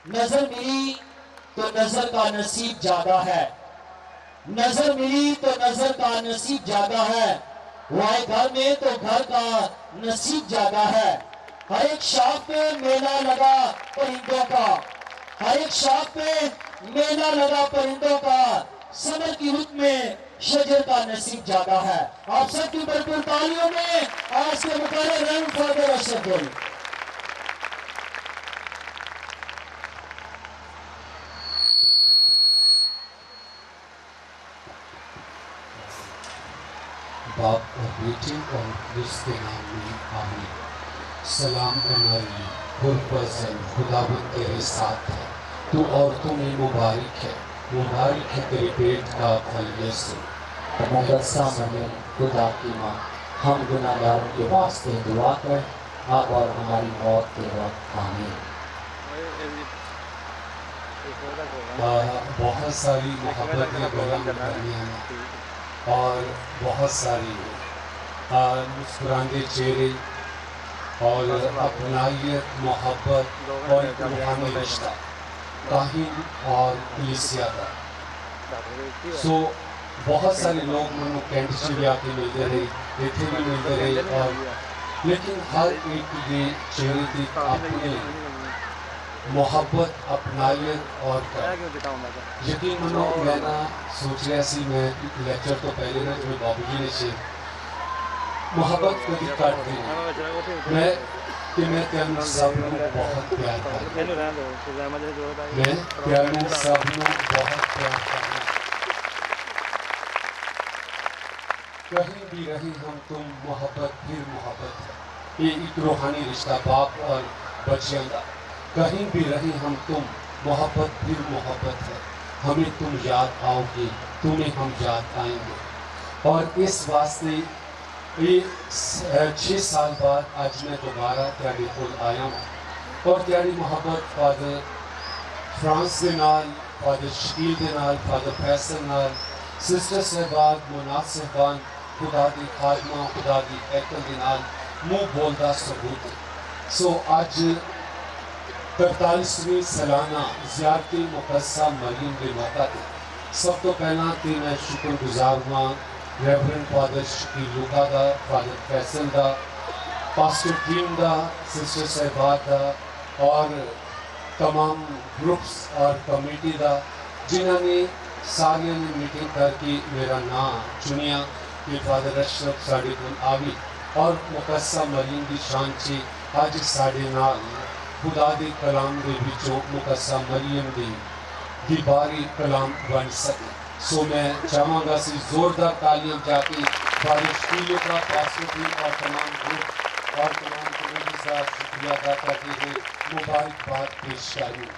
नजर मिली तो नजर का नसीब जागा है, नजर मिली तो नजर का नसीब जागा है, वो आए घर में तो घर का नसीब जागा है। हर एक शाख पे मेला लगा परिंदों का, हर एक शाख पे मेला लगा परिंदों का, समर की रुत में शजर का नसीब जागा है। आप सबकी भरपूर तालियों में आज के मुकर्रर रंग फादर अशरफुल। बाप और बेटे और क्रिस्त के नाम में आमीन। सलाम मरियम पुरफज़ल, खुदावंद तेरे साथ है, तू औरतों में मुबारक है, मुबारक है तेरे पेट का फल यीशु। मुक़द्दसा मरियम खुदा की माँ, हम गुनाहगारों के वास्ते दुआ कर, अब और हमारी मौत के वक्त आमीन। बहुत सारी मोहब्बतें बयान करनी हैं और बहुत सारी मुस्कुराते चेहरे और अपनाइयत, मोहब्बत और एक रूहानी रिश्ता काहिन और कलीसिया का। सो बहुत सारे लोग मैंने कैंट भी आके मिलते रहे, इतने भी मिलते रहे, और लेकिन हर एक के चेहरे की अपनी मोहब्बत, अपनाइयत और यकीन मनो मैं ना सोच रहा सी, मैं लेक्चर तो पहले ना जो बाबू जी ने से मोहब्बत कभी काट दी मैं कि मैं तेन सब बहुत प्यार करता, मैं तेन सब बहुत प्यार करता। कहीं भी रही हम तुम, मोहब्बत फिर मोहब्बत है, ये एक रूहानी रिश्ता बाप और बच्चियों का। कहीं भी रही हम तुम, मोहब्बत फिर मोहब्बत है, हमें तुम याद आओगे, तुम्हें हम याद आएंगे। और इस वास्ते ये 6 साल बाद आज मैं दोबारा त्यारी कोल आया हूँ और त्यारी मोहब्बत फादर फ्रांस के नाल, फादर शकील के नाल, फादर फैसल नाल, सिस्टर सहबान, मुनाज सहबान, खुदा दी खादमा, खुदा दी एकल के नाल मुँह बोलता सबूत। सो आज 43वीं सालाना ज़ियारत मुक़द्दसा मरियम के मौका पर सब तो पहला तो मैं शुक्रगुजार हुआ रेवरेंड फादर शकील लूका का, फादर फैसल का, पास्टर टीम का, सिस्टर सहबान का और तमाम ग्रुप्स और कमेटी का, जिन्होंने सारिया ने मीटिंग करके मेरा नाम चुनिया कि फादर अशरफ साढ़े को आवी और मुक़द्दसा मरियम की शान से अज साढ़े नाल खुदा दे कलाम के विचों मुक़द्दसा मरियम की बारी कलाम बन सके। सो मैं चाहूँगा सी जोरदार तालियां जाके फादर शकील का, पास्टर टीम और तमाम ग्रुप और तमाम कमेटी का शुक्रिया अदा करते हुए मुबारकबाद पेश करूँ।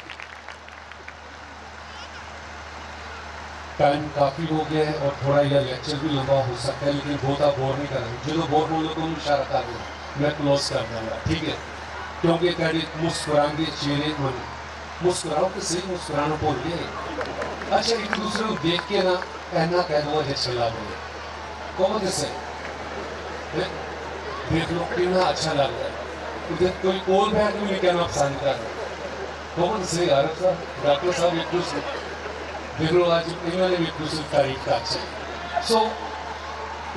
टाइम काफ़ी हो गया है और थोड़ा यह लेक्चर भी लंबा हो सकता है, लेकिन बहुता बोर नहीं करेंगे। जो बोर बोलो तो इशारा कर दूँगा, मैं क्लोज कर दूँगा, ठीक है? क्योंकि तेरे मुस्कुराएंगे चेहरे मन, मुस्कुराओ कि सही, मुस्कुराना भूल गए। अच्छा, एक दूसरे को देख के ना कहना कह दो अच्छा लग रहा है, कौन कैसे देख लो कितना अच्छा लग रहा है, उधर कोई और बैठ भी नहीं कहना पसंद कर रहा, कौन से यार डॉक्टर साहब एक दूसरे देख लो, आज इन्होंने भी एक दूसरे तारीफ का अच्छा। सो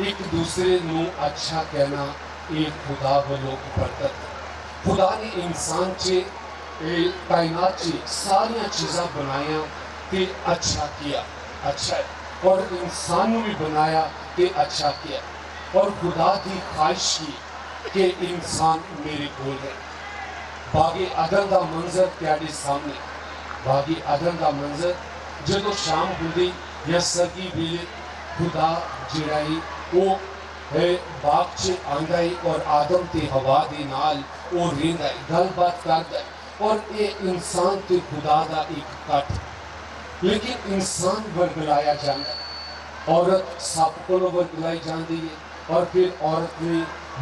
एक दूसरे को अच्छा कहना एक खुदा वालों बरकत। खुदा ने इंसान से कायनात से सारिया चीज़ा बनाया कि अच्छा किया, अच्छा है, और इंसान भी बनाया कि अच्छा किया, और खुदा की ख्वाहिश की कि इंसान मेरे कोल है। बागे अदन का मंजर त्यारे सामने, बागे अदन का मंजर जो शाम होंगी या सर्दी वेले खुदा जिहड़ा वो बाग च आंदा है और आदम ते हवा दे नाल वो रहिंदा है, गलबात करदा है, और ये इंसान ते खुदा का एक कट। लेकिन इंसान वर्गलाया जाता है, औरत सप को वर्गलाई जाती है, और फिर औरत ने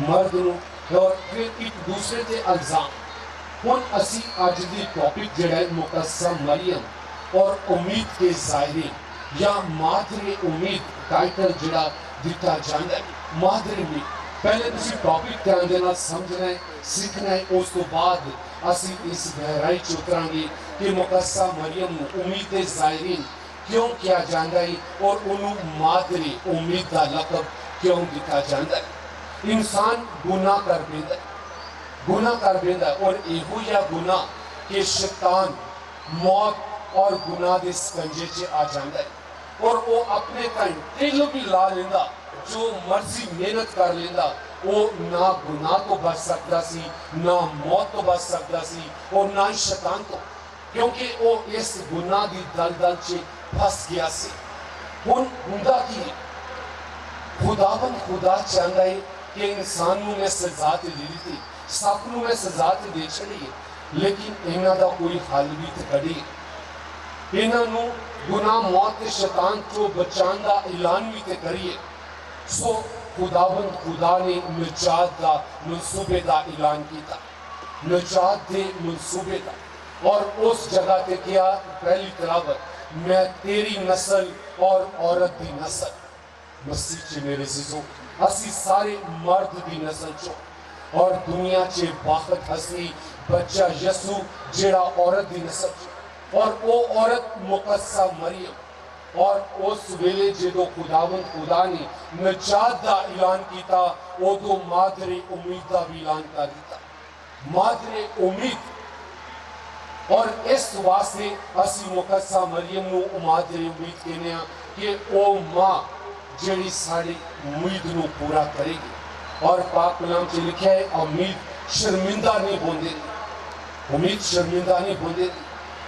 मर्द को, और फिर एक दूसरे के इल्जाम। हुण असी अज दी टॉपिक जिहड़ा है मुक़द्दसा मरियम और उम्मीद के ज़ायरे या मादरे उम्मीद टाइटल जिहड़ा दिता जाता है। मादरे में पहले तुसी टॉपिक ध्यान देना समझना है सीखना है उस तो बाद असी इस गहराई च उतरांगे कि मुकद्दसा मरियम नूं उम्मीद दे ज़ाहिरीन क्यों किया जाता है और उन्होंने मादरी उम्मीद का लकब क्यों दिता जाता है। इंसान गुनाह कर बेंदा और इहो या गुनाह के शैतान मौत और गुनाह के स्कंजे च आ जाता है और वो अपने ताई दिल भी ला लेंदा जो मर्जी मेहनत कर लेंदा वो ना गुनाह तो बच सकता सी ना मौत तो बच सकता सी और ना ही शैतान तो, क्योंकि वो इस गुनाह की दलदल च फस गया सी। हुण हुंदा की खुदाबंद खुदा चाहता है कि इंसान नूं मैं सजा ते दे दी, सब नूं मैं सजा ते दे छड़ी, लेकिन इन्हां दा कोई हल भी ते कढी, इन्हां नूं गुनाह मौत ते शैतान तो बचाने का ऐलान भी ते करिए। सो खुदाबंद खुदा ने निजात का मनसूबे का ऐलान किया, निजात के मनसूबे का, और उस जगह पे किया पहली तिलावत, मैं तेरी नस्ल और औरत की नस्ल, मसीह च मेरे जीजो असी सारे मर्द की नस्ल चो, और दुनिया च बाखत हसी बच्चा यसू जेड़ा औरत की नस्ल चो, और वो औरत मुकद्दसा मरियम। और उस वेले जो खुदावंद खुदा ने निजात का ऐलान किया उदो मादरे उम्मीद का भी ऐलान कर दिता, मादरे उम्मीद। और इस वास्ते असी मुकद्दसा मरियम नूं मादरे उम्मीद कहने कि वो मां जिहड़ी साड़ी उम्मीद नूं पूरा करेगी। और पाक कलाम च लिखा है उम्मीद शर्मिंदा नहीं होंदी, उम्मीद शर्मिंदा नहीं होंदी।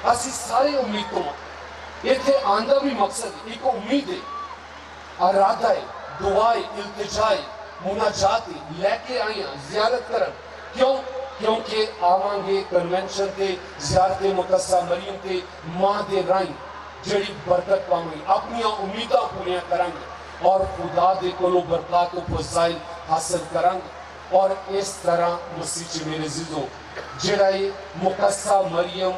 असी सारे उम्मीद तो इत्थे आंदा भी मकसद एक उम्मीद है, अरादा है, दुआए इल्तिजाए मुनाजात लैके आए जियारत करन, क्यों? क्योंकि आवांगे कन्वेंशन ते जियारत मुकद्दसा मरियम ते मां दे राही जड़ी बरकत पावांगे, अपनी उम्मीदां पूरियां करांगे और खुदा दे कोलों बरकत व फज़ाइल हासिल करांगे। और इस तरह मसीह च मेरे जीजो जेड़ा मुकद्दसा मरियम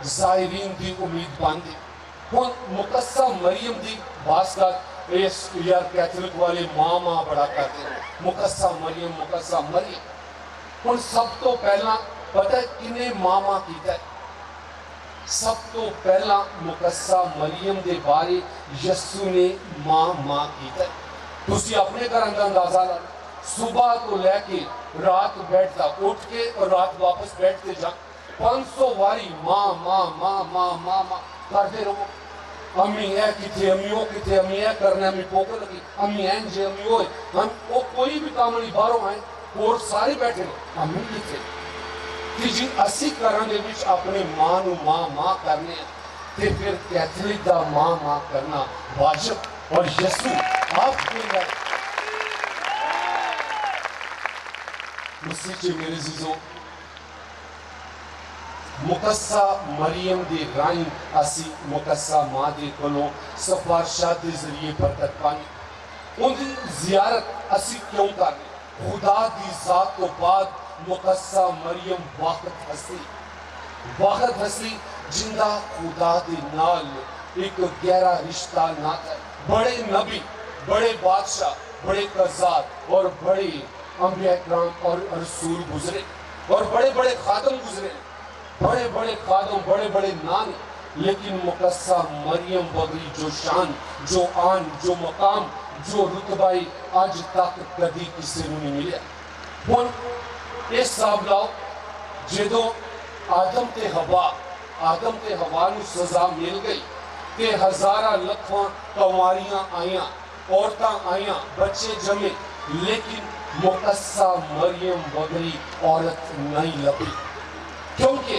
ज़ाहिरीन की उम्मीद बनदी। हुण मुकद्दसा मरियम की बासगत इस यार कैथलिक वाले मां बड़ा करते हैं, मुकद्दसा मरियम मुकद्दसा मरियम। हुण सब तो पहला पता किने मां कीता है? सब तो पहला मुकद्दसा मरियम के बारे यसू ने मां कीता है। तुसी अपने घर का अंदाजा ला, सुबह तो लैके रात बैठ तक उठ के और रात वापस बैठते जा 500 वारी मां मां मां मां मां मां करते रहो। अम्मी है किथे, अम्मी वो किथे, अम्मी है करने अम्मी पोक लगी, अम्मी है जे अम्मी वो हम वो कोई भी काम नहीं बाहरों आए और सारे बैठे अम्मी किथे। कि जी असी घरां दे विच अपनी मां नूं मां करने ते फिर कैथलिक दा मां करना वाजिब और यसू आप कहंदा मसीह च मेरे जीजो मुकद्दसा मरियम दे राही असी मुकद्दसा मां दे कोलों सिफारिशात के जरिए बरकत पानी। उनकी जियारत असी क्यों करनी? खुदा की जात तो बाद मुकद्दसा मरियम वाकत हसी जिंदा खुदा दे नाल एक गहरा रिश्ता नाता है। बड़े नबी, बड़े बादशाह, बड़े कज़ात और बड़े अंबिया इकराम और रसूल गुजरे और बड़े बड़े खादम गुजरे, बड़े बड़े खादम, बड़े बड़े नाम, लेकिन मुकद्दसा मरियम बगरी जो शान, जो आन, जो मकाम, जो रुतबाई आज तक कभी किसी को नहीं मिला। हुण इस हिसाब लाओ जो आदम ते हवा नूं सजा मिल गई ते हजारा लखां कंवारियां आईयां, औरतां आईयां, बच्चे जमे, लेकिन मुकद्दसा मरियम बगरी औरत नहीं लभी, क्योंकि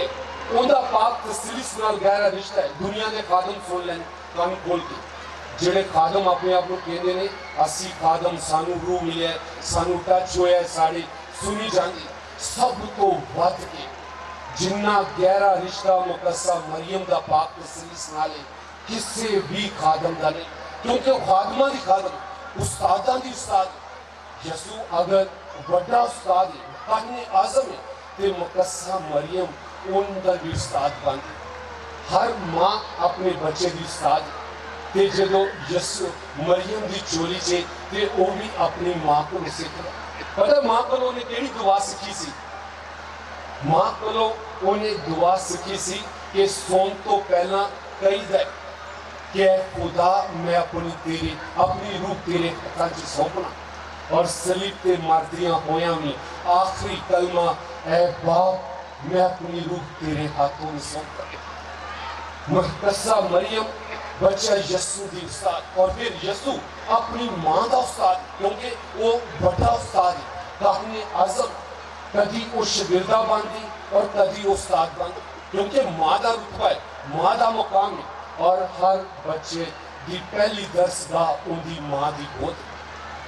उनका पाक तसलीस नाल गहरा रिश्ता है। दुनिया के खादम सुन लें कान खोल के, जेड़े खादम अपने आप को कहते हैं असी खादम सानू रूह मिले, सानू टच होया, साड़ी सुनी जाती, सब तो वध के जिन्ना गहरा रिश्ता मुकद्दसा मरियम का पाक तसलीस नाल है किसी भी खादम का नहीं, क्योंकि खादमा की खादम, उस्तादा की उस्ताद। यसू अगर बड़ा उस्ताद है, काहिने आजम है, तो मुकद्दसा मरियम उनका भी उस्ताद बन गई। हर मां अपने बच्चे की उस्ताद है, ते जो यसू मरियम की चोली से ते वो भी अपनी मां को सीख पता मां को उन्हें केड़ी दुआ सीखी सी? मां को उन्हें दुआ सीखी सी कि सोन तो पहला कही दे कि खुदा मैं अपनी रूह तेरे हत्थां च सौंपना और सलीब ते मरदियां होया भी आखिरी कलमा ऐ बाप मैं अपनी रूह तेरे हाथों में सौंपता। मुकद्दसा मरियम बच्चा यस्सु दी उस्ताद और फिर यस्सु अपनी मां का उस्ताद, क्योंकि वो बड़ा उस्ताद है। काहने आजम कभी वो शगिर्दा बनती और कभी वो उस्ताद बनती, क्योंकि मां का रुतबा है, मां का मुकाम है और हर बच्चे की पहली दर्सगाह उनकी मां की गोद।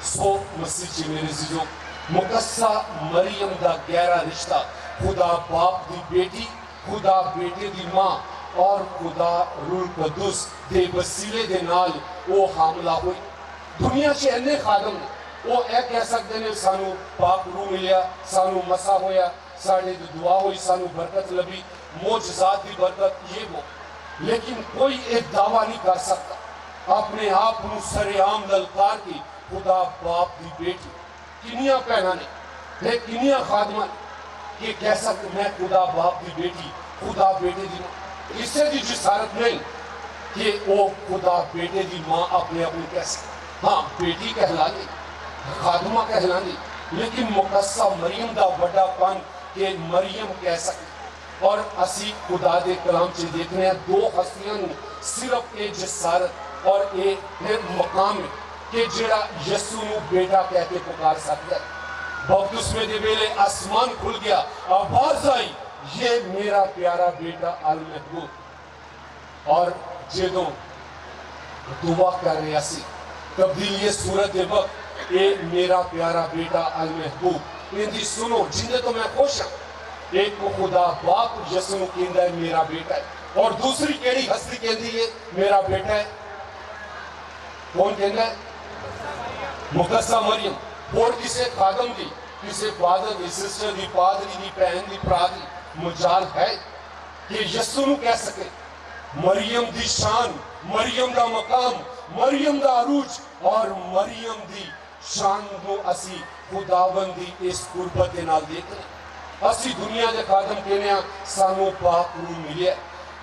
सो मसीह च मेरे जीजो, मुकद्दसा मरियम का गहरा रिश्ता खुदा बाप की बेटी, खुदा बेटे की मां और खुदा रूह कदुस दे वसीले दे नाल वो हामला हुई। दुनिया च इन्ने खादम ने वो कह सकते हैं सानू पाक रूह मिलिया, सानू मसा होया, साढ़े दुआ हुई, सानू बरकत लभी, मोजज़ात की बरकत, ये वो, लेकिन कोई एक दावा नहीं कर सकता अपने आप को सरेआम ललकार की खुदा बाप की बेटी। किनिया भैन ने किनिया खादमा कि कह सकते मैं खुदा बाप की बेटी, खुदा बेटे की मां। किसी की जिसारत नहीं कि वो खुदा बेटे की मां अपने आप कह सकते। हाँ, बेटी कहलानी, खादमा कहलानी, लेकिन मुकद्दसा मरियम का बड़ापन कि मरियम कह सकती। और असी खुदा दे कलाम च देखने दो हस्तियां सिर्फ एक जसारत और एक मकाम है कि जिहड़ा यस्सु नू बेटा कह के पुकार सकता है। बपतिस्मे दे वेले आसमान खुल गया, आवाज आई, ये मेरा प्यारा बेटा अल महबूब। और जदों दुआ कर रहा सी तब्दीली सूरत दे वक्त, ये मेरा प्यारा बेटा अल महबूब, इनकी सुनो जिंदे तो मैं खुश हाँ। एक को खुदा बाप यस्सु नू कहंदा है मेरा बेटा है, और दूसरी केड़ी हस्ती कहती है मेरा बेटा है? कौन कहता है? मुकद्दसा मरियम। और किसी खादम की, किसी फादर की, सिस्टर की, पादरी की, भैन की, भरा की मजाल है कि यस्सु नू कह सके? मरियम दी शान, मरियम का मकाम, मरियम का अरूज और मरियम दी शान को असी खुदावंद दी इस गुरबत के नाल देखने। असी दुनिया के खादम कहने सानू पाक रूह मिले,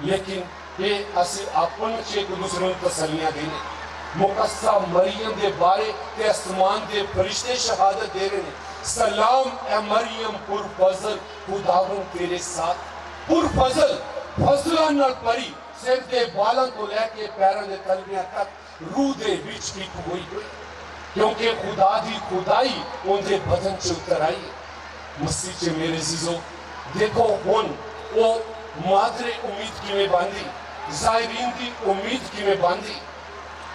लेकिन ये असी अपन च एक दूसरे को तसलियां देने। मुकद्दसा मरियम के बारे ते आसमान के फरिश्ते शहादत दे रहे हैं, सलाम ए मरियम पुरफजल, खुदावंद तेरे साथ। पुरफजल, फजलां नाल भरी, सिर के बालों को लैके पैरों के तलवियां तक रूह दे विच की हुई, क्योंकि खुदा दी खुदाई उनके बदन च उतर आई है। मसीह च मेरे जीजो, देखो हुन वो मादरे उम्मीद किवें बांधी, ज़ाहिरीन की उम्मीद किवें बांधी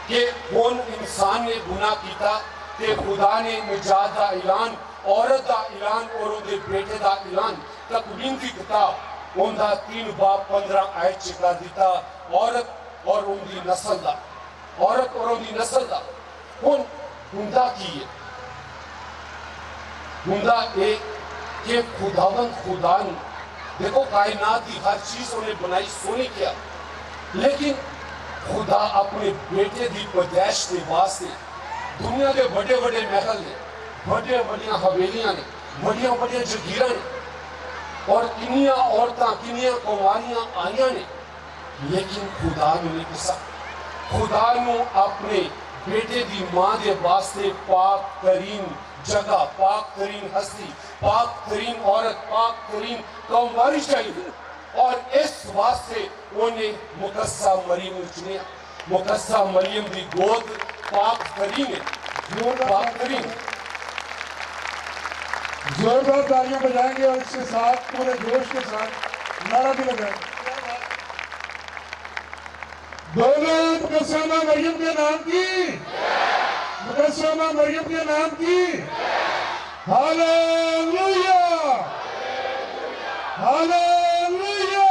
कि हुन इंसान ने गुनाह किया ते खुदा ने निजात का ऐलान, औरत का ऐलान और उनके बेटे का ऐलान तकवीन की किताब उनका 3 बाब 15 आयत च कर दिता। औरत और उनकी नस्ल का, औरत और उनकी नस्ल का हुन हुंदा की है? हुंदा एक कि खुदावंद खुदा ने, देखो कायनात की हर चीज उन्हें बनाई सोनी किया, लेकिन खुदा अपने बेटे की पैदाइश के वास्ते दुनिया के बड़े बड़े महल ने, बड़े बड़िया हवेलियां ने, बड़िया बड़िया जगीरा ने, और किनिया औरतां, किनिया कुमारियां आईया ने, लेकिन खुदा ने किसा खुदा ने अपने बेटे की मां के वास्ते पाक तरीन जगह, पाक तरीन हस्ती, पाक तरीन औरत, पाक तरीन कौमारी चाहिए, और इस वास्ते उन्हें मुकद्दसा मरियम चुनिया। मुकद्दसा मरियम की गोद पाक तरीन है, पाक तरीन। जोरदार तालियां बजाएंगे और इसके साथ पूरे जोश के साथ नारा भी लगाएंगे। बोलो मुकद्दसा मरियम के नाम की, मुकद्दसा मरियम के नाम की हालेलुया, हालेलुया।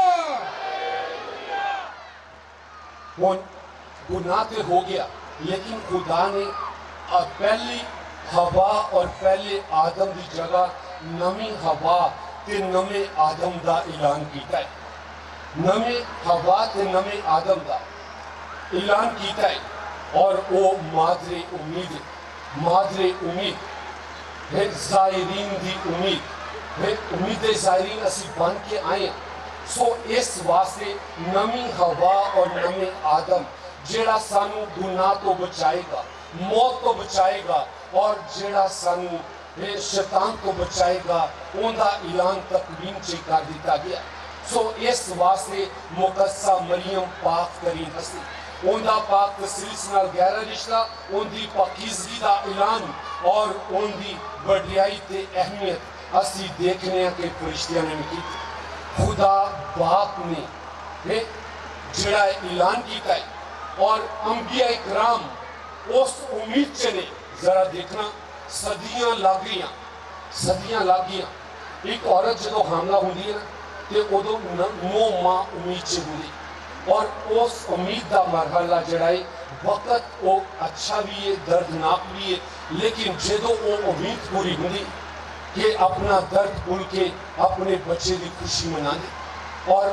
गुनाह तो हो गया, लेकिन खुदा ने पहली हवा और पहले आदम की जगह नवी हवा ते नवे आदम का ऐलान किया है। नवे हवा ते नवे आदम का ऐलान किया है, और वो मादरे उम्मीद, मादरे उम्मीद है ज़ायरीन दी उम्मीद है, उम्मीद ज़ायरीन असी बन के आए। सो इस वास्ते नमी हवा और नमे आदम जेड़ा सानू गुनाह तो बचाएगा, मौत तो बचाएगा और जेड़ा सानू शैतान तो बचाएगा, उनका ऐलान तकवीन च कर दिता गया। सो इस वास्ते मुकद्दसा मरियम पाक तरीन हस्ती, उनका पाक तसीस नाल गहरा रिश्ता, उनकी पाकीज़गी का ऐलान और उनकी वडियाई ते अहमियत असी देखने के फरिश्तियां ने भी की। खुदा बाप ने जड़ा ऐलान किया और अंबिया इकराम उस उम्मीद चले। जरा देखना सदियां लग गई, सदियां लग गई। एक औरत जो हमला होंगी है ना तो उदों 9 माह उम्मीद से होंगी और उस उम्मीद का मरहला जड़ा है वक्त वो अच्छा भी है, दर्दनाक भी है, लेकिन जो वो उम्मीद पूरी होंगी कि अपना दर्द भूल के अपने बच्चे की खुशी मना दे। और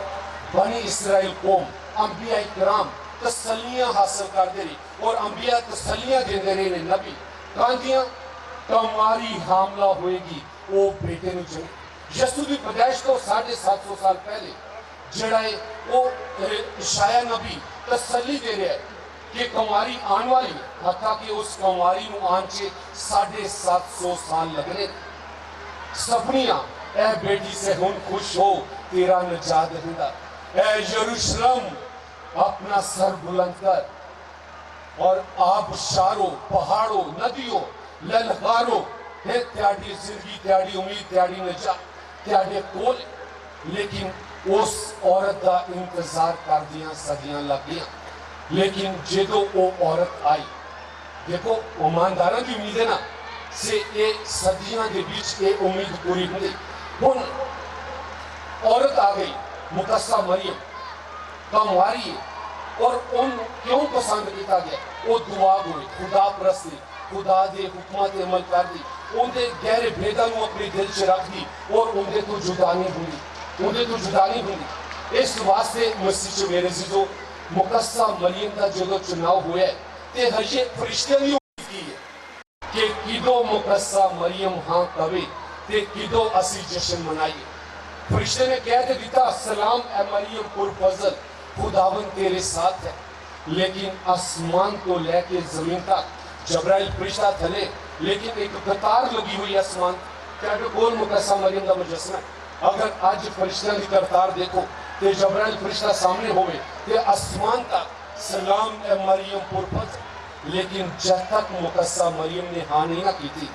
बनी इसराइल कौम अंबिया इकराम तसलियां हासिल करते रहे और अंबिया तसलियां देते रहे। नबी कहदियां तुम्हारी हामला होएगी वो बेटे ने जन्म। यसू की पैदाइश तो 750 साल पहले जड़ा है वो इशाया नबी तसली दे रहा है कि कुमारी आने वाली, हत्ता कि उस कुमारी को आने से 750 साल लगने। सपनिया ए बेटी से हुन खुश हो, तेरा नजात देगा। ए यरूशलेम अपना सर बुलंद कर और आबशारों, पहाड़ों, नदियों ललकारो है त्याड़ी जिंदगी, त्याड़ी उम्मीद, त्याड़ी नजात, त्याड़े कोल। लेकिन उस औरत का इंतजार कर दिया सदियां लग गया। लेकिन जो वो औरत आई, देखो ईमानदारा की उम्मीद है ना से ये सदियां के बीच ये उम्मीद पूरी हुई। हुन औरत आ गई मुकद्दसा मरियम कमवारी और उन क्यों पसंद किया गया? वो दुआ हुई, खुदा परस्ती, खुदा दे हुक्मां ते अमल कर दी, उनके गहरे भेदां नूं अपने दिल च रख दी और उनके तो जुदा नहीं हुई, उनके तो जुदा नहीं हुई। इस वास्ते मसीह च मेरे जीजो मुकद्दसा मरियम का जो चुनाव हुआ है ते हजे फरिश्ते भी की है कि किदो मुकद्दसा मरियम हाँ कवे ते किदो असी जश्न मनाइए। फरिश्ते ने कह के दिता सलाम ए मरियम पुरफजल, खुदावन तेरे साथ है। लेकिन आसमान को लेके जमीन तक जबराइल फरिश्ता थले, लेकिन एक कतार लगी हुई आसमान क्या कोल मुकद्दसा मरियम का मुजस्समा। अगर आज फरिश्तों की कतार देखो तो जबराइल फरिश्ता सामने होवे ते आसमान तक सलाम ए मरियम पुरफजल। लेकिन जब तक मुकद्दसा मरियम ने हाँ नहीं ना की थी,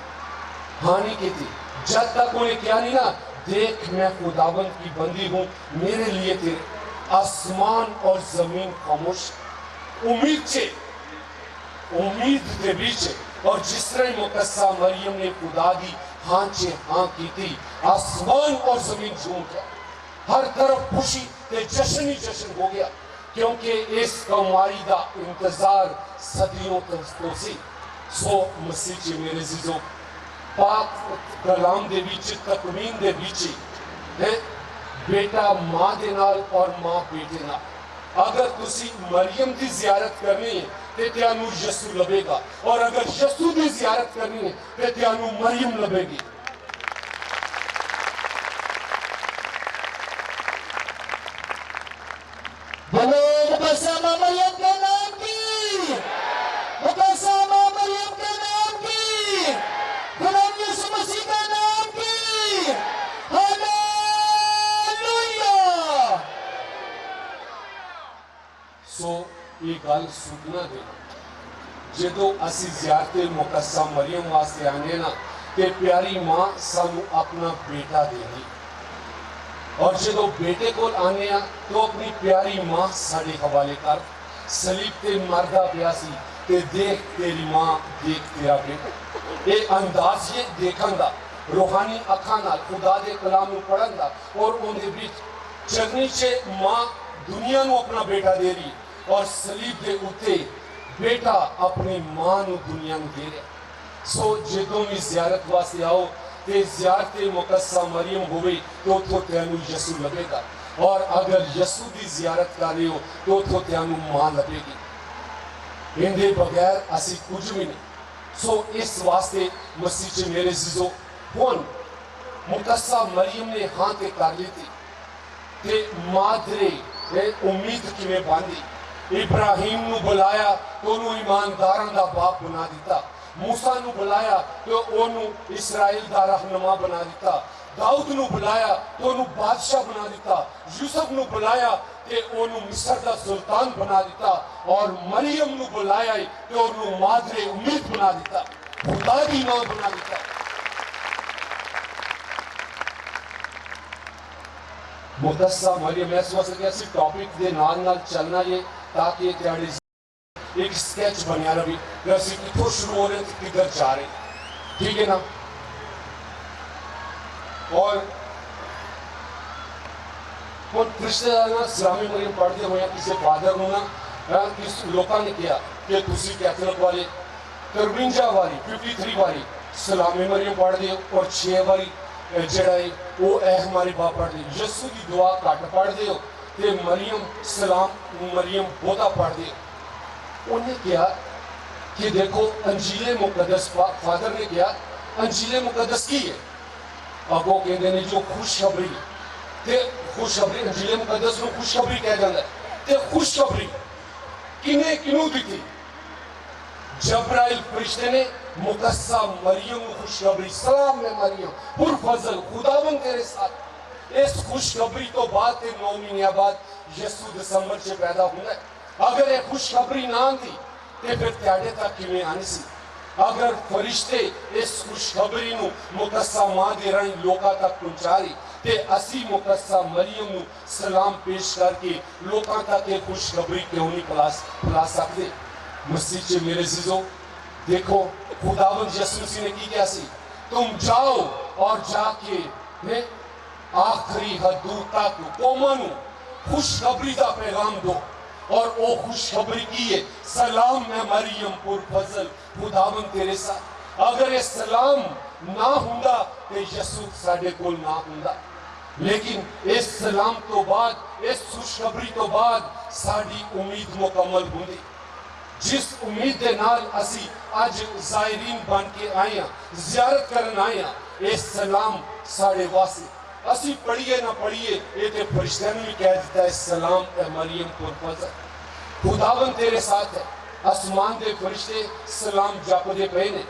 हाँ नहीं की थी, जब तक उन्हें क्या नहीं ना, देख मैं खुदावंद की बंदी हूं, मेरे लिए तेरे आसमान और जमीन खामोश। उम्मीद से, उम्मीद के बीच और जिस तरह मुकद्दसा मरियम ने खुदा दी हाँ चे हाँ की थी, आसमान और जमीन झूम गया, हर तरफ खुशी ते जश्न ही जश्न हो गया, क्योंकि इस कुमारी का इंतजार सदियों तो सी। सो मसीह च मेरे जीजो पाक कलाम दे विच तकवीन दे विच है बेटा मां दे नाल और मां बेटे नाल। अगर तुसी मरियम की जियारत करनी है तो त्यानू यसू लभेगा, और अगर यसू की जियारत करनी है तो त्यानू मरियम लभेगी। बोलो मुकद्दसा मरियम के नाम की, मुकद्दसा मरियम के नाम की, खुदा यीशु मसीह के नाम की। हालेलुया। सो ये गल सुनना दे, जो असी जियारत मुकद्दसा मरियम वास्ते आने ना ते प्यारी मां सानू अपना बेटा देगी, और जो बेटे को आने तो अपनी प्यारी मां साडे हवाले कर। सलीब ते मरदा प्यासी ते देख तेरी मां, देख तेरा बेटा। ये अंदाज ये देखन दा, रूहानी अखां नाल खुदा दे कलाम नूं पढ़न दा और उनदे विच चलनी च मां दुनिया नूं अपना बेटा दे रही और सलीब दे उत्ते बेटा अपनी मां नूं दुनिया नूं दे रहा। सो जदों भी जियारत वास्ते आओ ते जियारत मुकद्दसा मरियम होवे तो त्यानू यसू लगेगा, और अगर यसू की जियारत कर रहे हो तो त्यानू मां लगेगी। इनके बगैर असी कुछ भी नहीं। सो इस वास्ते मसीह च मेरे जीजो हुन मुकद्दसा मरियम ने हां ते कर लीती ते मादरे उम्मीद किवें बांधी इब्राहिम नू बुलाया तो उन्होंने ईमानदारां दा बाप बना दिता मूसा नू बुलाया तो उन्होंने इसराइल दा रहनुमा बना दिता दाऊद नू बुलाया तो उन्होंने बादशाह बना दिता यूसुफ नू बुलाया ते उन्होंने मिस्र दा सुल्तान बना दिता और मरियम नू बुलाया तो उन्होंने मादरे उम्मीद बना दिता खुदा दी मां बना दिता मुकद्दसा मरियम इस वास्ते कि टॉपिक के नाल नाल चलना है ताकि एक स्केच बनया रही कि असं कितों शुरू हो रहे थे किधर जा रहे ठीक है ना और रिश्तेदार सलामी मरियम पढ़ते हुए किसी फादर ना किस लोगों ने कहा कि तुम कैथलिक वाले 53 वारी 53 वारी सलामी मरियम पढ़ते हो और 6 वारी जड़ा है वो हमारे बाप पढ़ते यसू की दुआ घट पढ़ते हो ते मरियम सलाम मरियम बहुता पढ़ते हो उन्हें कहा कि देखो अंजीले मुकद्दस फादर ने कहा अंजीले मुकद्दस की है अगो कहते हैं जो खुशखबरी ते खुशखबरी अंजीले मुकद्दस को खुशखबरी कहा जाता है ते खुशखबरी किने किनू दी थी जब्राइल फरिश्ते ने मुकद्दसा मरियम को खुशखबरी सलाम है मरियम पुरफजल खुदावन तेरे साथ इस खुशखबरी तो बाद के 9 महीने बाद यसू दिसंबर से पैदा होता है अगर ये खुशखबरी ना आती तो फिर त्याडे तक किवें आनी सी अगर फरिश्ते इस खुशखबरी नू मुकद्दसा मां दे राही लोकां तक पहुंचा रही ते असी मुकद्दसा मरियम नू सलाम पेश करके लोकां तक ये खुशखबरी क्यों नहीं फैला सकते मसीह च मेरे जीजो देखो खुदावंद यसू मसीह ने की क्या सी तुम जाओ और जाके आखिरी हदू तक कौमां नू खुशखबरी का पैगाम दो और वो खुशखबरी की है सलाम मैं मरियम पुरफजल खुदावंद तेरे साथ अगर ये सलाम ना हुंदा तो यसू साडे कोल ना हुंदा लेकिन इस सलाम तो बाद इस खुशखबरी तो बाद साडी उम्मीद मुकम्मल हुंदी जिस उम्मीद के नाल असी आज जायरीन बन के आए जियारत करन आए इस सलाम साडे वास्ते असी पढ़िए ना पढ़िए ये तो फरिश्ते ने भी कह दिता है सलाम ए मरियम पुरफजल खुदावन तेरे साथ है आसमान के फरिश्ते सलाम जपदे पे ने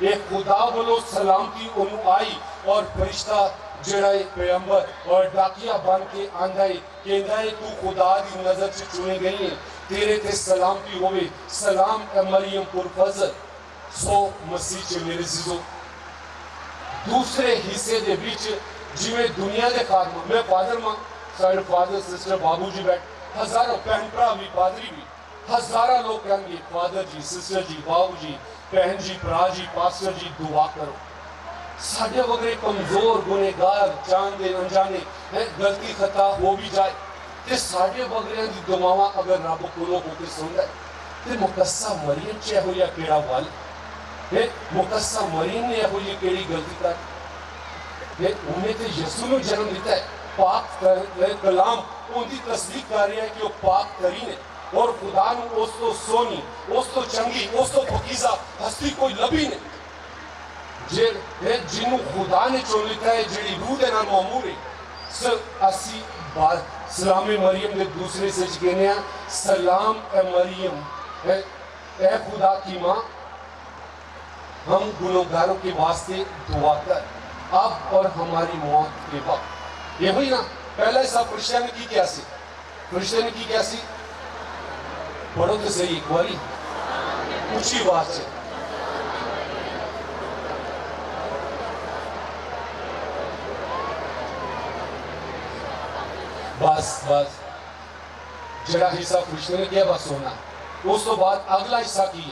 ये खुदा वालों सलामती उन्होंने आई और फरिश्ता जड़ा पैगंबर और डाकिया बन के आंदा है कहंदा है तू खुदा की नजर से चुनी गई है तेरे ते सलामती होवे सलाम ए मरियम पुरफजल सो मसीह च मेरे जीजो दूसरे हिस्से दे बीच जिमें दुनिया के खादमा मैं फादर मां साइड फादर सिस्टर बाबूजी बैठ हजारों भैन भरा भी पादरी भी हजारा लोग कहेंगे फादर जी सिस्टर जी बाबूजी बहन जी भरा जी पास्टर जी दुआ करो साढ़े वगैरह कमजोर गुनेगार जाने अनजाने गलती खता हो भी जाए ते साढ़े वगैरह की दुआवां अगर रब कोलों होकर सुनदा ते मुकद्दसा मरियम च एहो जिहा केड़ा वल है मुकद्दसा मरियम ने एहो जी केड़ी गलती कर उन्हें तो यसू ने जन्म दिता है पाक कलाम उनकी तस्दीक कर रहा है कि वो पाक करीन है और खुदा ने उस तो सोनी उस तो चंगी उस तो फकीजा हस्ती कोई लभी नहीं जे जिन्हों खुदा ने चुन लिता है जिहड़ी रूह दे नाल मामूर है असी सलामे मरियम के दूसरे से कहने सलाम ए मरियम ए खुदा की मां हम गुनहगारों के वास्ते दुआ कर अब और हमारी मौत के वक्त ये हुई ना पहला हिस्सा फरिश्ते ने की क्या सी फरिश्ते ने की क्या सी पढ़ो तो सही एक बारी ऊंची आवाज से बस बस जरा हिस्सा फरिश्ते ने किया बस होना उस तो बाद अगला हिस्सा की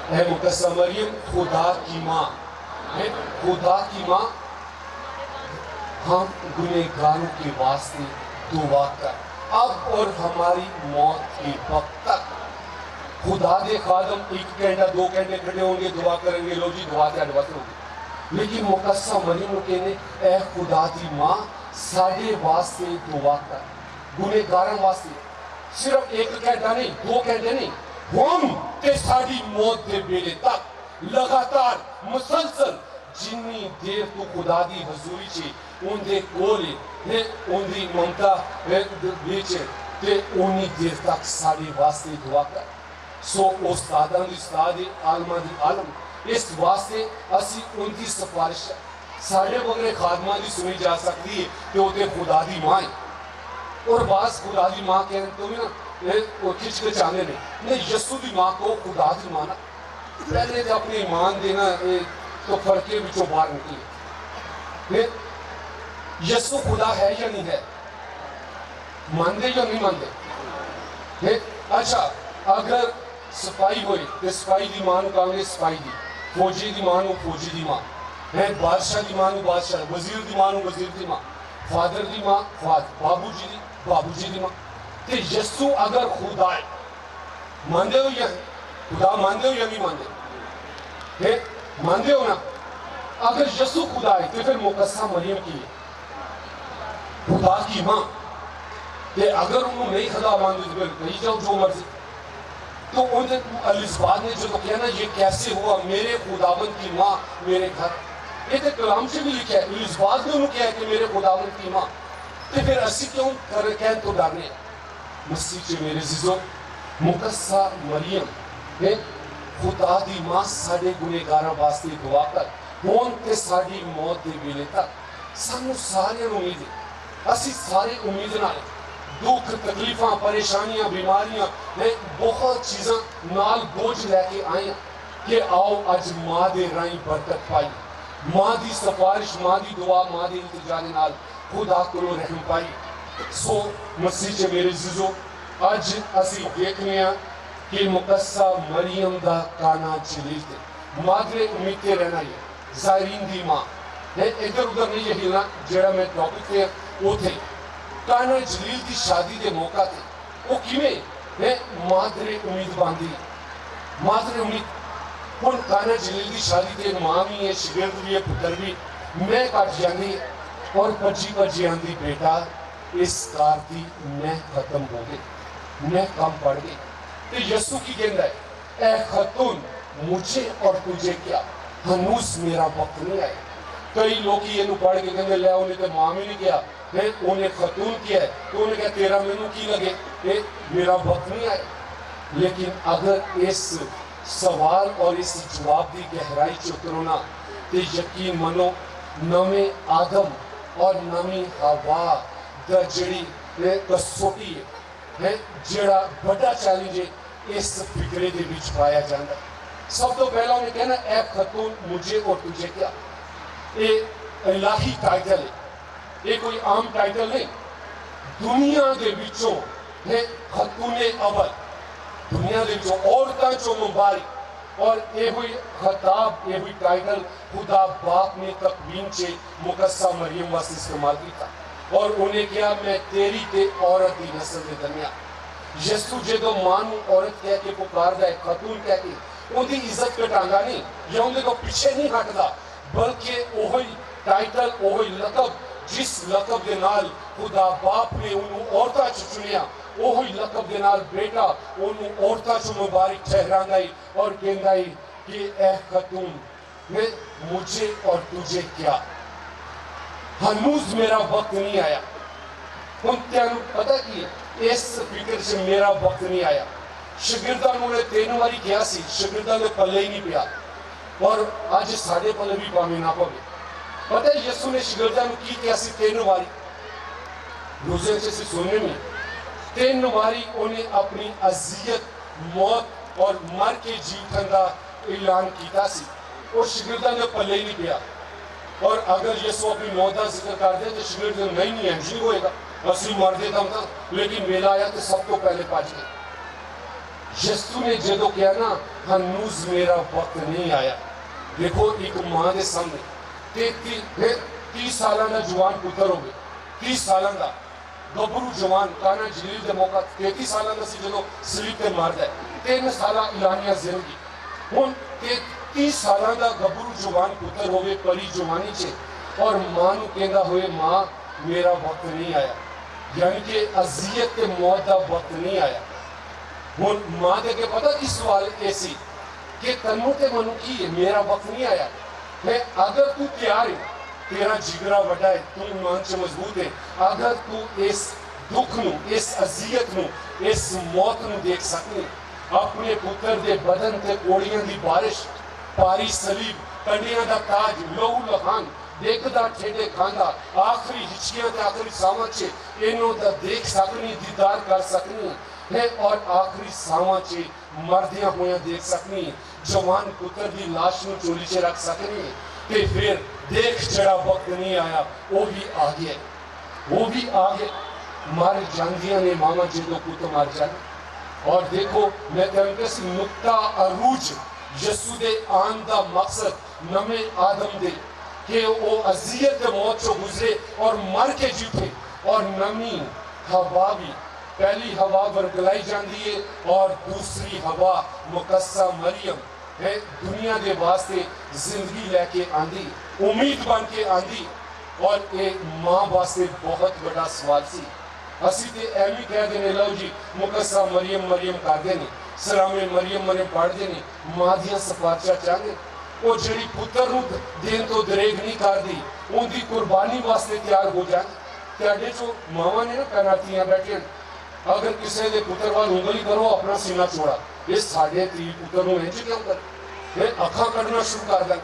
है मुकद्दसा मरियम खुदा की मां खुदा की मां हम गुनहगारों के वास्ते दुआ कर अब और हमारी मौत के वक्त तक खुदा दे खादम 1 घंटा 2 घंटे खड़े होंगे दुआ करेंगे लो जी दुआ ते अडवत होगी लेकिन मुकद्दसा मरियम कहने ए खुदा दी मां साडे वास्ते दुआ कर गुनहगारों वास्ते सिर्फ 1 घंटा नहीं 2 घंटे नहीं हम ते साड़ी मौत के बेले तक लगातार मुसलसल जिन्नी देर तू खुदा दी हजूरी च उनके कोल है उनकी ममता विच ते उन्नी देर तक साढ़े वास्ते दुआ कर। सो उस्तादां दी उस्ताद आलमा दी आलम इस वास्ते असी उनकी सिफारिश साढ़े बगैर खादमा दी सुनी जा सकती है कि वो खुदा दी मां है। और बास खुदा दी मां कहने तो भी ना वो खिंच के चाहते नहीं यस्सु दी मां को खुदा दी मां ना पहले तो अपनी ईमान देना तो फर्के बिचों बाहर निकले। यस्सु खुदा है या नहीं है, मानते या नहीं मानते? अच्छा अगर सफाई होए तो सफाई की मां कहेंगे सफाई की, फौजी की मां फौजी की मां है, बादशाह की मां बादशाह, वजीर की मां वजीर की मां, फादर की मां बाबू जी की मां। तो यस्सु अगर खुदा है मानते हो या खुदा मानते हो या नहीं मानते? मानते हो ना? अगर यस्सु खुदा है तो फिर मुकस्सा मरियम की खुदा की मां, अगर उन्होंने नहीं खुदा मानते तो फिर कही जाओ जो मर्जी। तो उन्हें अलिस्बात ने जो तो कहना ये कैसे हुआ मेरे खुदावंद की मां मेरे घर, ये तो कलाम से भी लिखा है। अलिस्बात ने उन्होंने कहा कि मेरे खुदावंद की मां, तो फिर असी क्यों कर कहन तो डरने मसीह च मेरे जिजो मुकस्सा मरियम है खुदा दी मां साडे गुनेगारां वास्ते दुआ कर होन ते साडी मौत दे वेले तक सानू सारियां नूं उम्मीद है। असी सारे उम्मीद नाल दुख तकलीफां परेशानियां बीमारियां ने बहुत चीज़ां नाल बोझ लैके आए कि आओ अज मां दे राही बरकत पाई, मां दी सिफारिश मां दी दुआ मां दी इल्तिजा दे नाल खुदा कोलों रहम पाई। सो मसीह च मेरे जिजो अज असी देखने कि मुकस्सा मरियम दा काना जलील ते मादरे उम्मीद ते रहना है ज़ायरीन दी मां है इधर उधर नहीं हिलना जेड़ा मैं टॉपिक पे उथे काना जलील की शादी के मौका थे वो किवें है मादरे उम्मीद बांधी मादरे उम्मीद हुण काना जलील की शादी ते मां भी है शिगिर्द भी है पुत्र भी मैं कट जानी और भजी भजी आंदी बेटा इस कार की मैं खत्म हो गई मैं कम पड़ गई। तो यस्सु की कहता है ए खतून मुझे और तुझे क्या हनूस मेरा वक्त नहीं आया। कई लोग ये पढ़ के कहते ले उन्हें तो मां भी नहीं किया है उन्हें खतून किया है तो उन्हें क्या तेरा मैनू की लगे मेरा वक्त नहीं आया। लेकिन अगर इस सवाल और इस जवाब की गहराई च उतरो ना तो यकीन मनो नवे आदम और नवी हवा दा जिहड़ी कसौटी है जिहड़ा बड़ा चैलेंज इस फिक्रे दे विच पाया जाता है। सब तो पहला उन्हें कहना ए खतून मुझे और तुझे क्या, ये इलाही टाइटल है ये कोई आम टाइटल नहीं। दुनिया के विचों है खतूने अवल दुनिया के विचों औरतां चों मुबारक और ये हुई खताब ये हुई टाइटल खुदा बाप ने तकवीन से मुकस्सा मरियम वास्ते इस्तेमाल किया और उन्हें क्या मैं तेरी ते औरत की नस्ल के दरमियान यस्सु जो मां औरत कह के पुकारदा है खतून कह के उनकी इज्जत घटांदा नहीं या उनके को पीछे नहीं हटदा बल्कि वही टाइटल वही लकब जिस लकब के नाल खुदा बाप ने उन्होंने औरतां च चुनिया वही लकब के नाल बेटा उन्होंने औरतां च मुबारक ठहरांदा है और कहंदा है कि ए खतून मैं मुझे और तुझे क्या हनूज मेरा वक्त नहीं आया। हुण तुहानूं पता की है इस फिक्र से मेरा वक्त नहीं आया। शागिर्दां नूं ने 3 वारी कहा सी शागिर्दां दे पल्ले ही नहीं पिया और अज साडे पल्ले भी भावें ना पवे। पता है यस्सु ने शागिर्दां नूं की कहा सी 3 वारी रोज़े च सुनने में 3 वारी उन्हें अपनी अजियत मौत और मर के जी उठन का ऐलान किया सी और शागिर्दां दे पल्ले ही नहीं पिया। और अगर यस्सु अपनी मौत का जिक्र कर दे तो शागिर्द नहीं इंज नहीं होएगा असली मर देता था लेकिन वेला आया तो सब तो पहले भज गए। यस्सु ने जो कहा ना हनूज मेरा वक्त नहीं आया। देखो एक मां के सामने 30 साल का जवान पुत्र हो 30 साल का गबरू जवान काना जलील के मौका 33 साल का जो सलीब पर मारता है 3 साल इलानिया जिंदगी हुण 30 साल का गबरू जवान पुत्र होवे परी जवानी च और मां नूं कहंदा होए मां मेरा वक्त नहीं आया यानी कि अजियत के मौत का वक्त नहीं आया। ਹੁਣ ਮਾਂ ਦੇ ਅੱਗੇ ਪਤਾ ਕੀ ਸਵਾਲ ਇਹ ਸੀ ਕਿ ਤੈਨੂੰ ਤੇ ਮੈਨੂੰ ਕੀ ਹੈ, ਮੇਰਾ ਵਕਤ ਨਹੀਂ ਆਇਆ है। अगर तू तैयार है, तेरा जिगरा वड्डा है, तू ईमान च मजबूत है, अगर तू इस दुख नू, इस अजियत नू, इस मौत नू देख सकनी, अपने पुत्र दे बदन ते कोड़ियां दी बारिश, पारी सलीब, कंडियां दा ताज, लहू लहान देखदा ठेडे खांदा, आखिरी हिचकियां ते आखिरी सावां च इन्हों दा देख सकनी, दीदार कर सकनी है, और आखिरी सावां च मरदियां होया देख सकनी, जवान पुत्र दी लाश नू चोली च रख सकनी, ते फिर देख जड़ा वक्त नहीं आया वो भी आ गया, वो भी आ गया। मर जांदियां ने मामा जो पुत्र मर जाए। और देखो मैं कहूँगा सी नुक्ता अरूज यसू दे आन दा मकसद नवे आदम दे कि वो अजियत मौत चो गुजरे और मर के जीते, और नवी हवा भी पहली हवा वरगलाई जाती है और दूसरी हवा मुकस्सा मरियम है, दुनिया के वास्ते जिंदगी लैके आंदी, उम्मीद बन के आंदी। और ये मां वास्ते बहुत बड़ा सवाल सी। असी ते एवं कह देने लो जी मुकस्सा मरियम मरियम कर देने, सलामे मरियम मरियम पढ़ देने, मां दियां सिफारिशां चाहते, वो जिहड़ी पुत्र नूं देन तो दरेग नहीं करदी, उनकी कुर्बानी वास्ते तैयार हो जाए। तुहाडे चो मावां ने ना कनातियां बैठियां, अगर किसी के पुत्र वाल उंगली करो अपना सीना चोड़ा, ये साढ़े धी पुत्र नूं इंज क्यों कर, फिर अखा कढ़ना शुरू कर दें।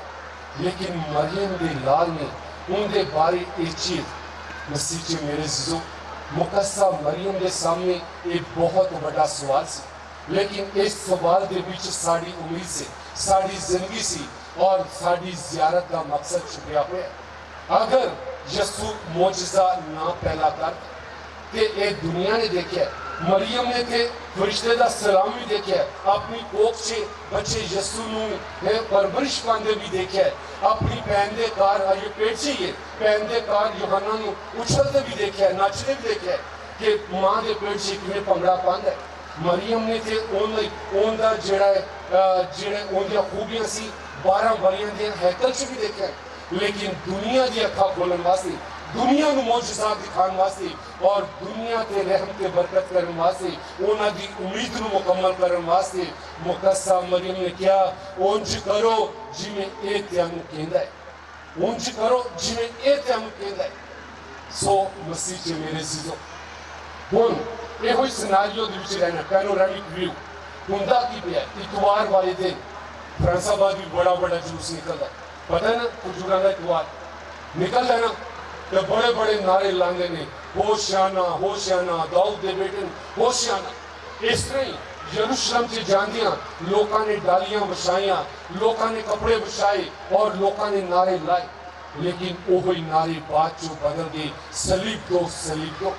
लेकिन मरियम के लाल ने उनके बारे एक चीज मसीह च मेरे जीजो मुकस्सा मरियम के सामने एक बहुत बड़ा सवाल सी, लेकिन इस सवाल के बीच साड़ी उम्मीद से साड़ी जिंदगी सी और साड़ी जियारत का मकसद छुपया हुआ। अगर यसू मोजज़ा ना पहला कर ते ए दुनिया ने देखा, मरियम ने ते फरिश्ते दा सलाम भी देखा, अपनी कोख से बच्चे यसू नूं परवरिश पांदे भी देखा, अपनी भैन दे कार अजे पेट से ही है, भैन दे कार यूहन्ना नूं उछलते भी देखा, नचते भी देखा कि मां दे पेट से किवें भंगड़ा पांदा है। मरियम ने ते उनदा जेड़ा उनदियां खूबियां सी 12 वरियां दे हैकल च भी देखा, लेकिन दुनिया दी अखां खोलण वास्ते, दुनिया को मौजज़ा दिखाने वास्ते और दुनिया के रहम के बरकत करने वास्ते, उन्हां दी उम्मीद को मुकम्मल करने वास्ते मुकस्सा मरियम ने क्या, उंज करो जिवें ए तुहानूं कहंदा है, उंज करो जिवें ए तुहानूं कहंदा है। सो मसीह च मेरे जीजो हुण इहो सिनारियो दे विच रहना, पैनोरामिक व्यू हुंदा की पिया। इतवार वाले दिन फरांसाबाद भी बड़ा बड़ा जुलूस निकलदा, पता है ना, बुजुर्गां दा इतवार निकलदा ना, तो बड़े बड़े नारे लांदे ने, होशियाना होशियाना दाऊद दे बेटे होशियाना। इस तरह ही यरूशलेम से जांदियां लोगों ने डालियां बिछाइयां, लोगों ने कपड़े बिछाए और लोगों ने नारे लाए, लेकिन वही नारे बाद चो बदल गए, सलीब दो सलीब दो।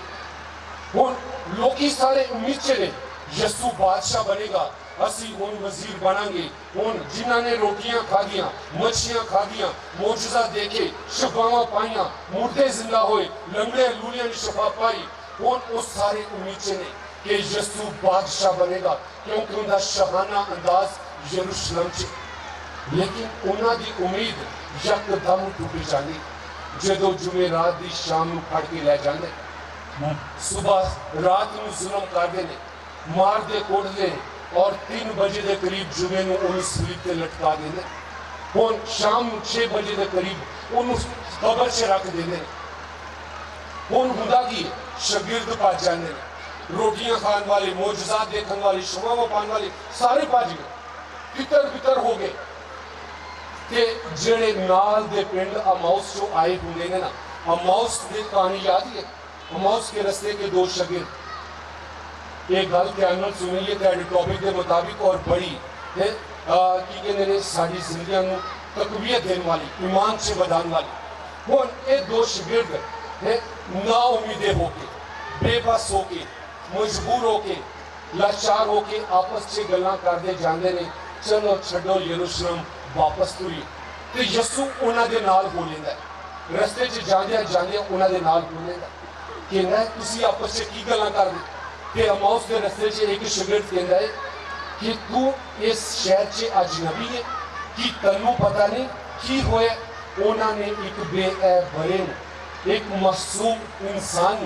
हुण लोकी सारे उम्मीद च ने यसू बादशाह बनेगा, असी हुण वजीर बनांगे। हुण जिन्हां ने रोटियां खादियां, मच्छियां खादियां, मौजज़ा देखे, शफावां पाइयां, मुर्दे जिंदा होए, लंगड़े लूलियां ने शफा पाई, हुण वो सारे उम्मीद च ने कि यसू बादशाह बनेगा, क्योंकि उनका शहाना अंदाज यरूशलेम च। लेकिन उन्हां दी उम्मीद यकदम टुट जांदी जदों जुमेरात दी शाम नूं फड़ के लै जांदे, सुबह रात नूं जुल्म करदे ने, मारदे कुटदे और 3 बजे के करीब जुमे नूं उन्हें सलीब ते लटका देंगे। हुण शाम 6 बजे के करीब उन्हें कबर च रख देंगे। हुण हुंदा की शागिर्द भज जाते हैं, रोटियां खाने वाले, मौजज़ात देखने वाले, शमावां पाने वाले सारे भज गए, तितर बितर हो गए। ते जेड़े नाल दे पिंड अमाउस जो आए होंगे ना, अमाउस की कहानी याद है, अमाउस के रस्ते के 2 शागिर्द, एक गल ध्यान नाल सुनिए टॉपिक के मुताबिक और बड़ी है कि कहते हैं साड़ी जिंदगियां नूं तकवीयत देने वाली, ईमान से बढ़ाने वाली। हुण ये 2 शागिर्द है ना उम्मीदे होके, बेबस होके, मजबूर होके, लाचार होके आपस से गल्लां करदे जांदे ने, चलो छड्डो यरूशलेम वापस तुरी। ते यसू उन्हां दे नाल हो लैंदा है, रस्ते च जांदे जांदे उन्हां दे नाल हो लैंदा, कहंदा है तुसीं आपस च की गल्लां करदे। कि अमाउस के रस्ते से एक शागिर्द कहता है कि तू इस शहर से अजनबी है, कि तैनू पता नहीं की होया। उन्होंने एक बेऐब बरे एक मासूम इंसान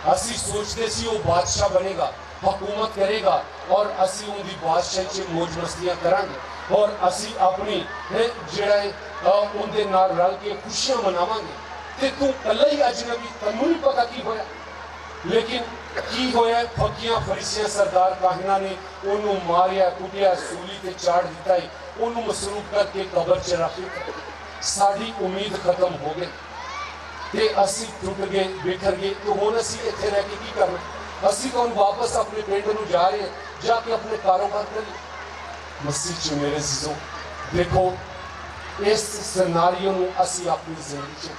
असी सोचते सी वो बादशाह बनेगा, हुकूमत करेगा और असी उनकी बादशाही च मौज मस्तियां करांगे और असी अपनी जिहड़ा उनके नाल रल के खुशियां मनावांगे। ते तू कल्ला ही अजनबी, तैनूं नहीं पता की होया। लेकिन की होया, फकीयां फरीसियां सरदार काहिना ने उन्होंने मारिया कुटिया सूली ते चाड़ दिता है, उन्होंने मसरूफ करके कबर च रख दिता। साड़ी उम्मीद खत्म हो गई ते असी टुट गए, बिखर गए। तो हुण असी इत्थे रह के की करना? असी तो वापस अपने पिंड नूं जा रहे हैं, जाके अपने कारोबार करिए। मसीह च मेरे अज़ीज़ों, देखो इस सिनारियो नूं असी अपनी जिंदगी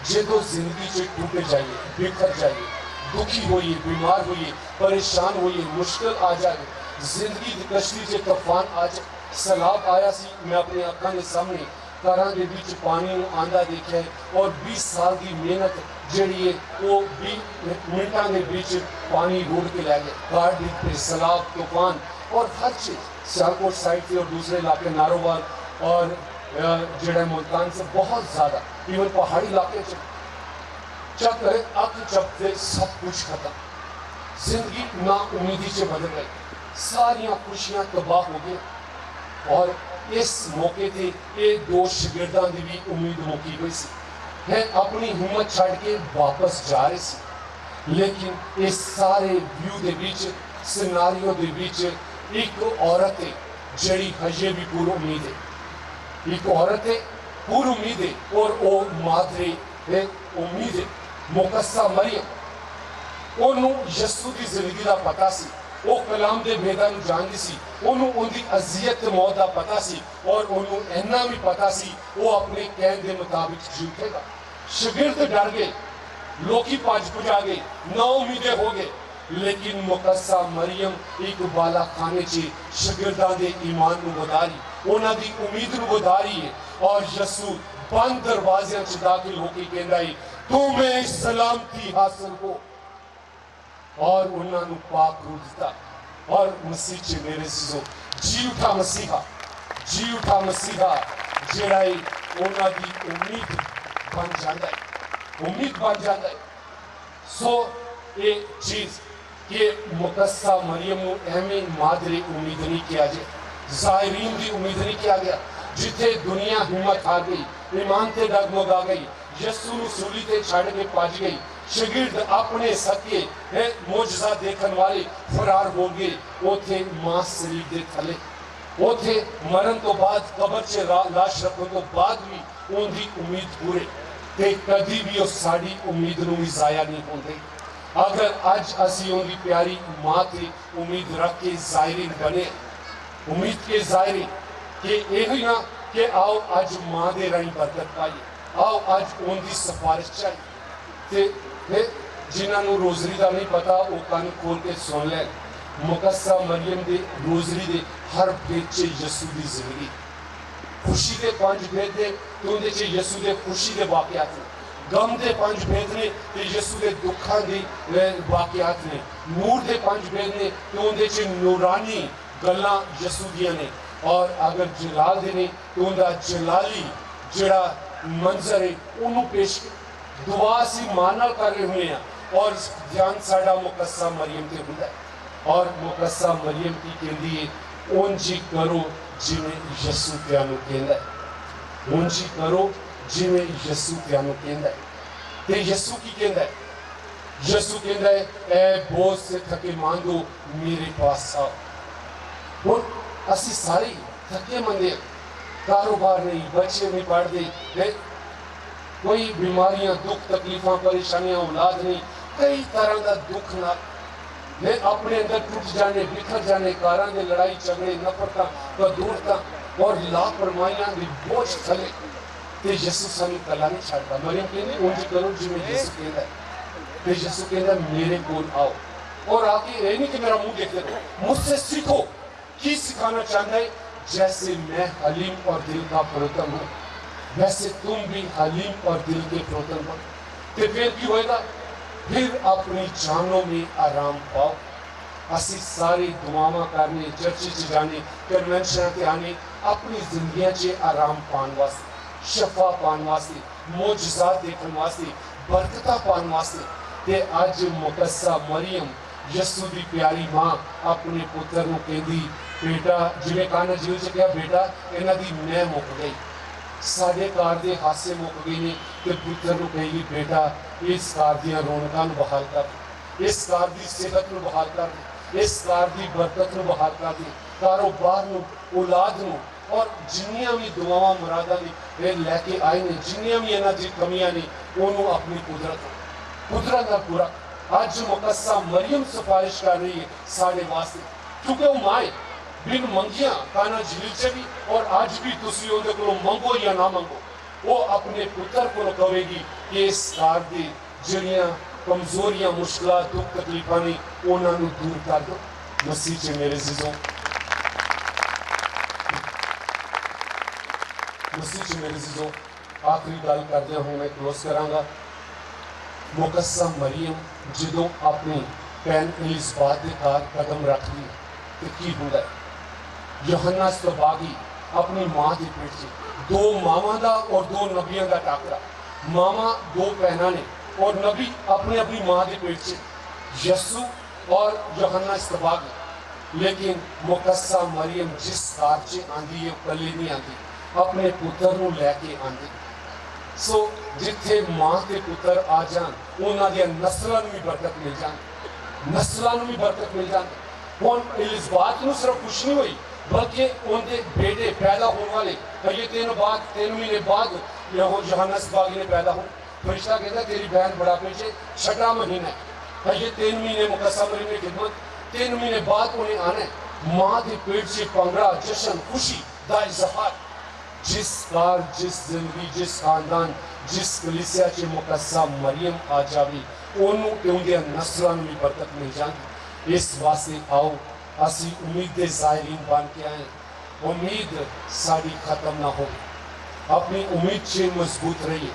च जो जिंदगी च टूट जाइए, बिखर जाइए, दुखी होइए, बीमार होइए, परेशान होइए, मुश्किल आ जाए, जिंदगी की कश्ती च तूफान आ जाए। सैलाब आया सी, मैं अपने अखां के सामने घरां दे विच पानी आंदा देखा है और 20 साल की मेहनत जिहड़ी है वो 20 मिनटां दे विच पानी रोड़ के लै गए। बाढ़ डिग पे, सैलाब, तूफान और हर चीज़ सियालकोट साइड से और दूसरे इलाके नारोवाल और जिहड़ा मुल्तान से बहुत ज़्यादा, इवन पहाड़ी इलाके चक अख चपते सब कुछ खत्म। जिंदगी ना उम्मीदी से बदल गई, सारियां खुशियां तबाह हो गई। और इस मौके ते ये दो शागिर्दां दी भी उम्मीद मुकी गई सी, है अपनी हिम्मत छड़ के वापस जा रहे सी। लेकिन इस सारे व्यू दे विच, सिनारियो दे विच एक औरत है जड़ी हजे भी पूरी उम्मीद है। एक औरत है पूरी उम्मीद है और वो मादरे है उम्मीद है, मुकस्सा मरियम। ओनू यसू की जिंदगी का पता सी, वो कलाम के भेदां नूं जानदी सी, ओनू उनकी अजियत मौत का पता सी और ओनू इन्ना भी पता सी वो अपने कहने के मुताबिक जी उठेगा। शागिर्द डर गए, लोकी भज भुजा गए, ना उम्मीदें हो गए। लेकिन मुकस्सा मरियम एक बाला खाने च शागिर्दां दे ईमान नूं वधा रही, उन्हां दी उम्मीद नूं वधा रही है। और यसू बंद दरवाज़ियां च दाखिल होकर कहंदा है, तुम्हें सलामती हासिल हो। और उन्होंने पाक रूह दिता। और मसीह च मेरे अज़ीज़ों, जी उठा मसीहा, जी उठा मसीहा जिहड़ा उन्हां दी उम्मीद बन जाता है, उम्मीद बन जाता है। सो ये चीज़ कि मुकस्सा मरियम नूं एवें मादरे उम्मीद नहीं किया जाए, ज़ाहिरीन की उम्मीद नहीं किया गया। जिथे दुनिया हिम्मत हार गई, ईमान ते डगमगा गई, यसू नूं सूली ते छड़ के भज गई, शागिर्द अपने सके मोजजा देखने वाले फरार हो गए। उथे मां शरीर के थले, उथे मरण तो बाद कबर च लाश रखने तो बाद भी उनकी उम्मीद पूरे ते कभी भी उस साड़ी उम्मीद नूं भी जाया नहीं होंदे। अगर अज असी उनकी प्यारी मां की उम्मीद रख के ज़ाहिरीन बने, उम्मीद के ज़ाहिरीन कि यही ना कि आओ अज मां दे राही बरकत पाइए, आओ अज उनकी सिफारिश चाहिए। जिन्होंने रोजरी का नहीं पता वो कान खोल के सुन लैन। मुकस्सा मरियम दे रोजरी दे हर भेद च यसू की जिंदगी, खुशी के 5 भेद ने तो उनके च यसू के खुशी के वाकयात ने, गम के 5 भेद ने तो यसू के दुखा के वाकयात ने, नूर के 5 भेद ने तो उनके च नूरानी गल्लां यसू दियां ने। और अगर जलाल दे ने तो उनका जलाली जिहड़ा मंजर है उन्होंने पेश दुआ सी मां नाल कर रहे हुए हैं। और ध्यान साडा मुकस्सा मरियम ते हुंदा है। और मुकस्सा मरियम की कहती है, उंज करो जिवें यसू तुहानूं कहंदा है, उंज करो जिवें यसू तुहानूं कहंदा है। ते यसू की कहंदा है? यसू कहंदा है, ऐ बोझ से थके मांदो मेरे पास आओ। हुण असी सारे थके मंदे, कारोबार नहीं, बच्चे नहीं पढ़ते, कोई बीमारियां, दुख, तकलीफां, परेशानियां, औलाद नहीं, कई तरह का दुख ना अपने अंदर टूट जाने, बिखर जाने, कारां दे लड़ाई झगड़े, नफरतां, कदूरतां और लापरवाहियां दी बोझ थले ते यसू सानूं कला नहीं छड्डदा। मरियम कहंदी उंज करो जिवें यसू कहंदा है। ते यसू कहंदा मेरे कोल आओ। और आके ये नहीं कि मेरा मुंह देखते रहो, मुझसे सीखो। की सिखाना चाहता है? जैसे मैं हलीम और दिल का फरोतन हूँ, वैसे तुम भी हलीम और दिल के फरोतन बनो। तो फिर की होएगा? फिर अपनी जानों में आराम पाओ। असी सारी दुआवां करने, चर्च च जाने, कन्वेंशन ते आने, अपनी जिंदगियां च आराम पाने वास्ते, शफा पाने वास्ते, मोजज़ात देखने वास्ते, बरकतां पाने वास्ते। ते अज मुकस्सा मरियम यसू दी प्यारी मां अपने पुत्र नूं कहंदी बेटा जिवें काना जेल च गया बेटा इन्हां दी मैं मुक गई साडे घर दे हासे मुक गए ने ते पुत्र नूं कहेगी बेटा इस घर दीयां रौनकां नूं बहाल कर इस घर दी सेहत नूं बहाल कर इस घर दी बरकत नूं बहाल कर दे कारोबार नूं औलाद नूं और जिन्नियां भी दुआवां मुरादां दी ये लैके आए ने जिन्नियां भी इन्हां दी कमियां ने उन्होंने अपनी कुदरत नाल पूरा आज मुकद्दसा मरियम सिफारिश कर रही है साढ़े वास्ते क्योंकि वो माए बिन मंगिया काना झील च भी और आज भी तुसी उहदे कोलों मंगो या ना मंगो वो अपने पुत्र को कहेगी कि इस घर दी जिहड़ियां कमजोरियां मुश्किलात दुख तकलीफां ने उन्हां नूं दूर कर दो मसीह च मेरे अजीजों मसीह च मेरे अजीजों आखिरी गल करदे होए मैं क्लोज करांगा मुकद्दसा मरियम जदों अपनी भैन एलिज़ाबेथ के घर कदम रखदी तो की हुंदा है यूहन्ना सतबागी अपनी मां की पेट से दो मावां दा और दो नबियां दा टाकरा मावां दो भैनां ने और नबी अपनी अपनी मां की पेट से यसू और यूहन्ना सतबागी लेकिन मुकद्दसा मरियम जिस घर च आंदी है कल्ली नहीं आंदी अपने पुत्र नूं लैके आंदी सो जिथे मां के पुत्र आ जान उन्हां दी नस्लां नूं भी बरकत मिल जाए नस्लां नूं भी बरकत मिल जाए हुण एलिज़ाबेथ नूं सिर्फ कुछ नहीं हुई बल्कि उनके बेटे पैदा होने वाले ये 3 महीने बाद यूहन्ना सतबागी ने पैदा हो फरिश्ता कहता तेरी बहन बुढ़ापे से 6वां महीना है ये 3 महीने मुकद्दसा मरियम की खिदमत 3 महीने बाद उन्हें आना है मां के पेट से पंगड़ा जश्न खुशी दा इजहार जिस कार जिस जिंदगी जिस खानदान जिस कलीसिया च मुकद्दसा मरियम आ जावी ओनू ते उनके नस्लां नूं भी बरकत मिल जाती इस वास्ते आओ असी उम्मीद के ज़ायरीन बन के आए उम्मीद साड़ी खत्म ना हो अपनी उम्मीद से मजबूत रहिए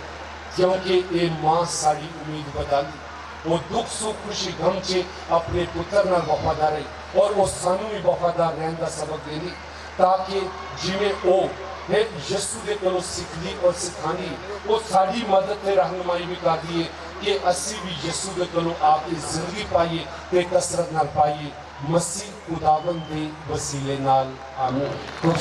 क्योंकि ये मां साड़ी उम्मीद बदलती वो दुख सुख खुशी गम से अपने पुत्र नाल वफादार रही और वो सानू भी वफादार रहने का सबक देनी ताकि जिवें वो यसू के कोलों सीखदी और सिखानी वो साड़ी मदद ते रहनुमाई भी करती है कि असी भी यसू के कोलों आके जिंदगी पाइए ते कसरत नाल पाइए मसीह खुदावंद दे वसीले नाल आमीन।